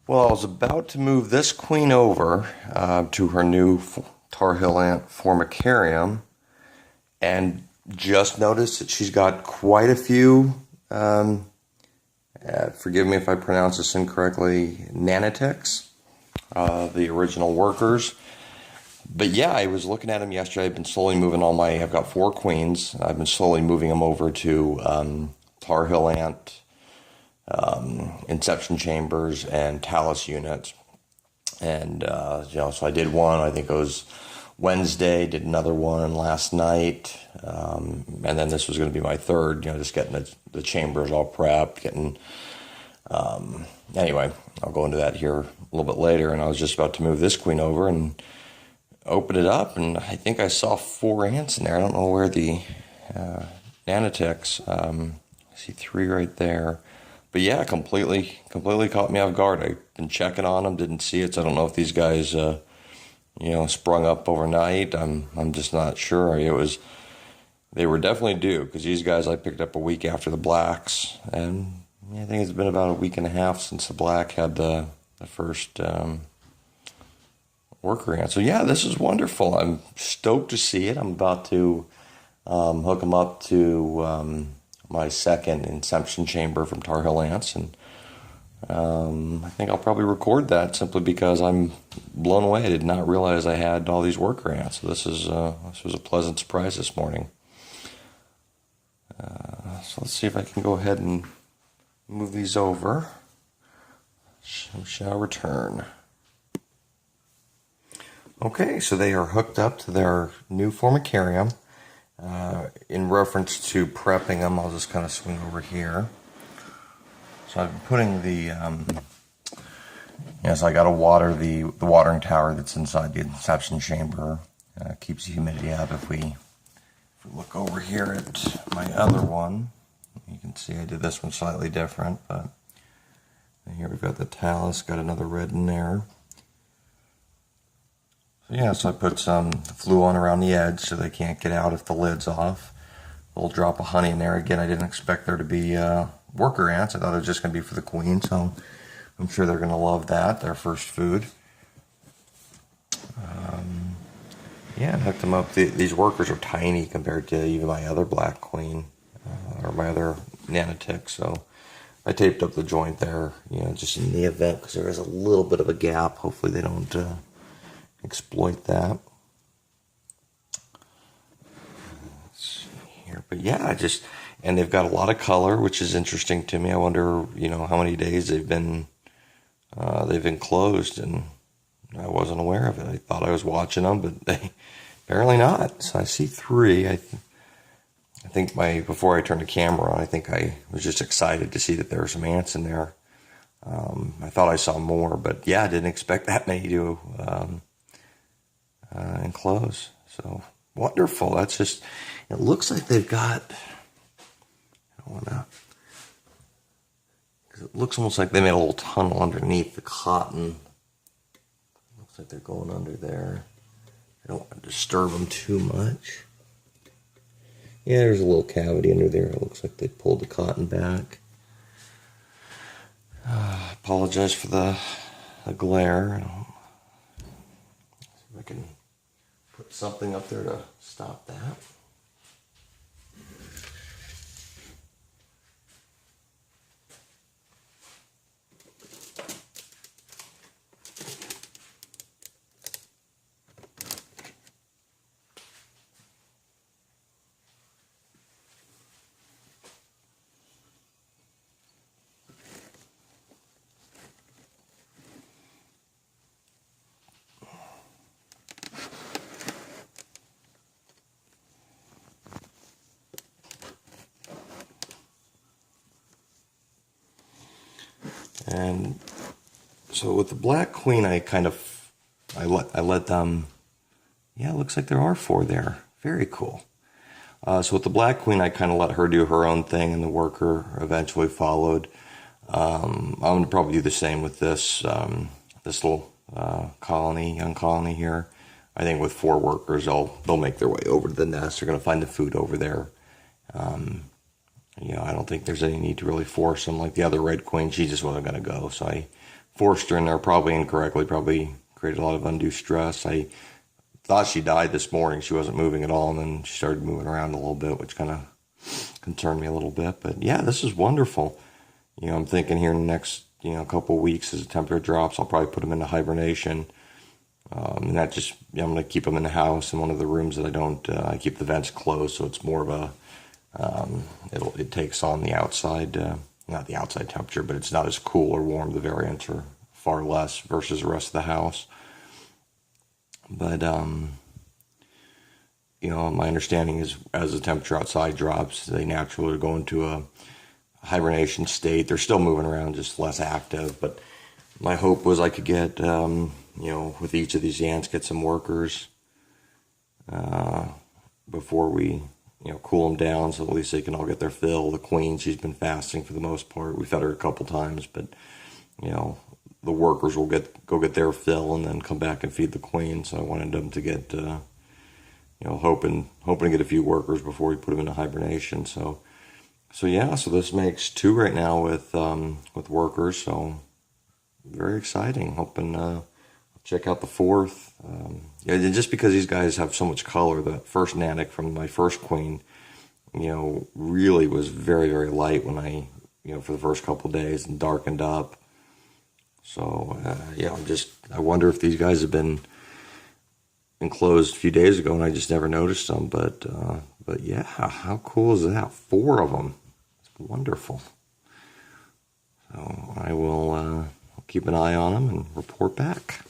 Well, I was about to move this queen over to her new Tar Heel Ant formicarium and just noticed that she's got quite a few, forgive me if I pronounce this incorrectly, nanitics, the original workers. But yeah, I was looking at them yesterday. I've been slowly moving I've got four queens. I've been slowly moving them over to Tar Heel Ant inception chambers and Talus units. And, so I did one, I think it was Wednesday, did another one last night. And then this was going to be my third, just getting the chambers all prepped, anyway, I'll go into that here a little bit later. And I was just about to move this queen over and open it up. And I think I saw four ants in there. I don't know where the nanitics, I see three right there. But yeah, completely caught me off guard. I've been checking on them, didn't see it. So I don't know if these guys, sprung up overnight. I'm just not sure. They were definitely due because these guys I picked up a week after the blacks, and I think it's been about a week and a half since the black had the first worker ant. So yeah, this is wonderful. I'm stoked to see it. I'm about to hook them up to my second inception chamber from Tar Heel Ants, and I think I'll probably record that simply because I'm blown away. I did not realize I had all these worker ants. So this was a pleasant surprise this morning. So let's see if I can go ahead and move these over. Shall return. Okay, so they are hooked up to their new formicarium. In reference to prepping them, I'll just kind of swing over here. So I'm putting so I got to water the watering tower that's inside the inception chamber. Keeps the humidity out. If we look over here at my other one, you can see I did this one slightly different, but here we've got the Talus, got another red in there. So I put some Fluon around the edge so they can't get out if the lid's off. A little drop of honey in there. Again, I didn't expect there to be worker ants. I thought it was just going to be for the queen, so I'm sure they're going to love that, their first food. I hooked them up. These workers are tiny compared to even my other black queen or my other nanotick, so I taped up the joint there, just in the event, because there is a little bit of a gap. Hopefully they don't exploit that. Let's see here. But yeah, and they've got a lot of color, which is interesting to me. I wonder, how many days they've been closed, and I wasn't aware of it. I thought I was watching them, but they apparently not. So I see three. I think before I turned the camera on, I think I was just excited to see that there were some ants in there. I thought I saw more, but yeah, I didn't expect that many to enclose. So wonderful. That's just, it looks like they've got, I don't want to, because it looks almost like they made a little tunnel underneath the cotton. Looks like they're going under there. I don't want to disturb them too much. Yeah, there's a little cavity under there. It looks like they pulled the cotton back. Apologize for the glare. See if I can put something up there to stop that. And so with the black queen, I let them, yeah, it looks like there are four there. Very cool. So with the black queen, I kind of let her do her own thing, and the worker eventually followed. I'm going to probably do the same with this little young colony here. I think with four workers, they'll make their way over to the nest. They're going to find the food over there. I don't think there's any need to really force them. Like the other red queen, she just wasn't going to go. So I forced her in there probably incorrectly, probably created a lot of undue stress. I thought she died this morning. She wasn't moving at all, and then she started moving around a little bit, which kind of concerned me a little bit. But yeah, this is wonderful. I'm thinking here in the next, couple of weeks as the temperature drops, I'll probably put them into hibernation. And that just, I'm going to keep them in the house in one of the rooms that I don't, I keep the vents closed, so it's more of a, it takes on the outside, not the outside temperature, but it's not as cool or warm. The variants are far less versus the rest of the house. But, my understanding is as the temperature outside drops, they naturally go into a hibernation state. They're still moving around, just less active. But my hope was I could get, with each of these ants, get some workers before we, cool them down, so at least they can all get their fill. The queen, she's been fasting for the most part. We fed her a couple times, but, the workers will go get their fill and then come back and feed the queen. So I wanted them to get, hoping to get a few workers before we put them into hibernation. So this makes 2 right now with workers. So very exciting. Hoping check out the 4th. Just because these guys have so much color. The first Natick from my first queen, really was very, very light when I, for the first couple of days, and darkened up. So I wonder if these guys have been enclosed a few days ago and I just never noticed them. But yeah, how cool is that? 4 of them. It's wonderful. So I will keep an eye on them and report back.